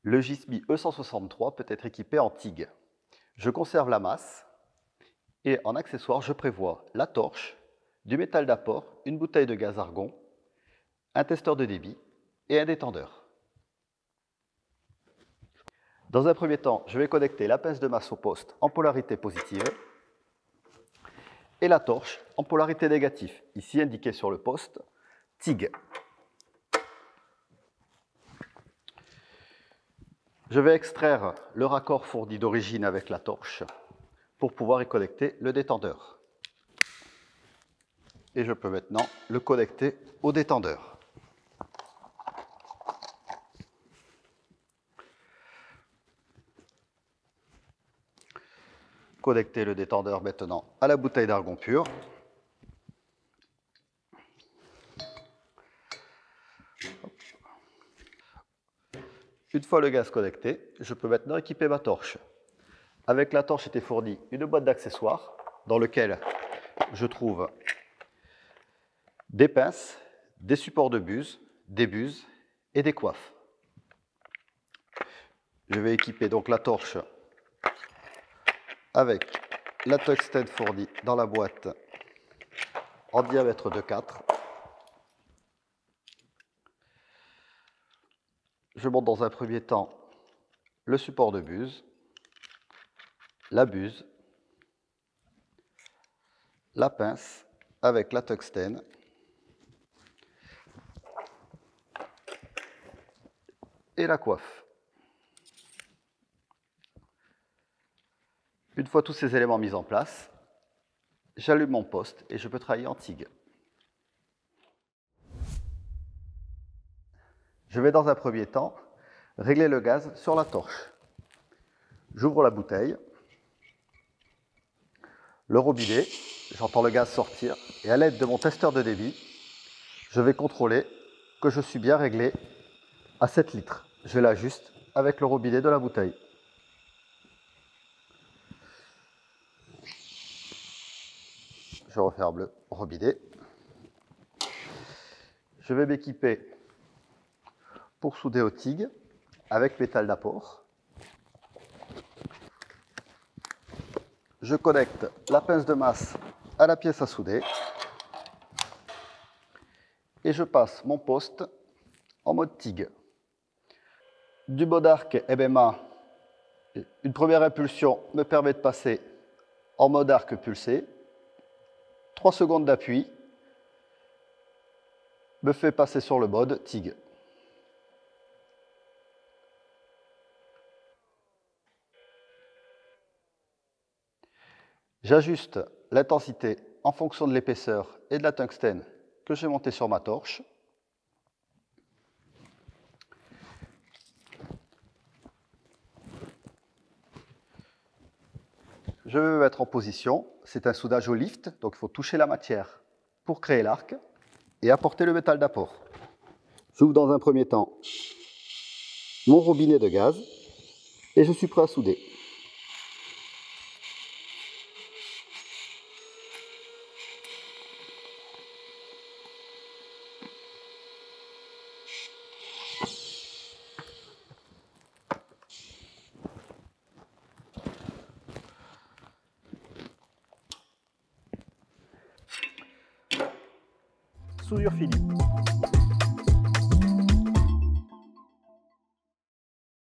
Le Gisby E163 peut être équipé en TIG. Je conserve la masse et en accessoire, je prévois la torche, du métal d'apport, une bouteille de gaz argon, un testeur de débit et un détendeur. Dans un premier temps, je vais connecter la pince de masse au poste en polarité positive et la torche en polarité négative, ici indiquée sur le poste TIG. Je vais extraire le raccord fourni d'origine avec la torche pour pouvoir y connecter le détendeur. Et je peux maintenant le connecter au détendeur. Connecter le détendeur maintenant à la bouteille d'argon pur. Une fois le gaz connecté, je peux maintenant équiper ma torche. Avec la torche était fournie une boîte d'accessoires dans laquelle je trouve des pinces, des supports de buse, des buses et des coiffes. Je vais équiper donc la torche avec la tungstène fournie dans la boîte en diamètre de 4. Je monte dans un premier temps le support de buse, la buse, la pince avec la tungstène et la coiffe. Une fois tous ces éléments mis en place, j'allume mon poste et je peux travailler en TIG. Je vais dans un premier temps régler le gaz sur la torche. J'ouvre la bouteille, le robinet, j'entends le gaz sortir et à l'aide de mon testeur de débit, je vais contrôler que je suis bien réglé à 7 litres. Je l'ajuste avec le robinet de la bouteille. Je referme le robinet. Je vais m'équiper pour souder au TIG avec métal d'apport. Je connecte la pince de masse à la pièce à souder et je passe mon poste en mode TIG. Du mode arc MMA, une première impulsion me permet de passer en mode arc pulsé. 3 secondes d'appui me fait passer sur le mode TIG. J'ajuste l'intensité en fonction de l'épaisseur et de la tungstène que j'ai montée sur ma torche. Je vais me mettre en position. C'est un soudage au lift, donc il faut toucher la matière pour créer l'arc et apporter le métal d'apport. J'ouvre dans un premier temps mon robinet de gaz et je suis prêt à souder. Soudure finie.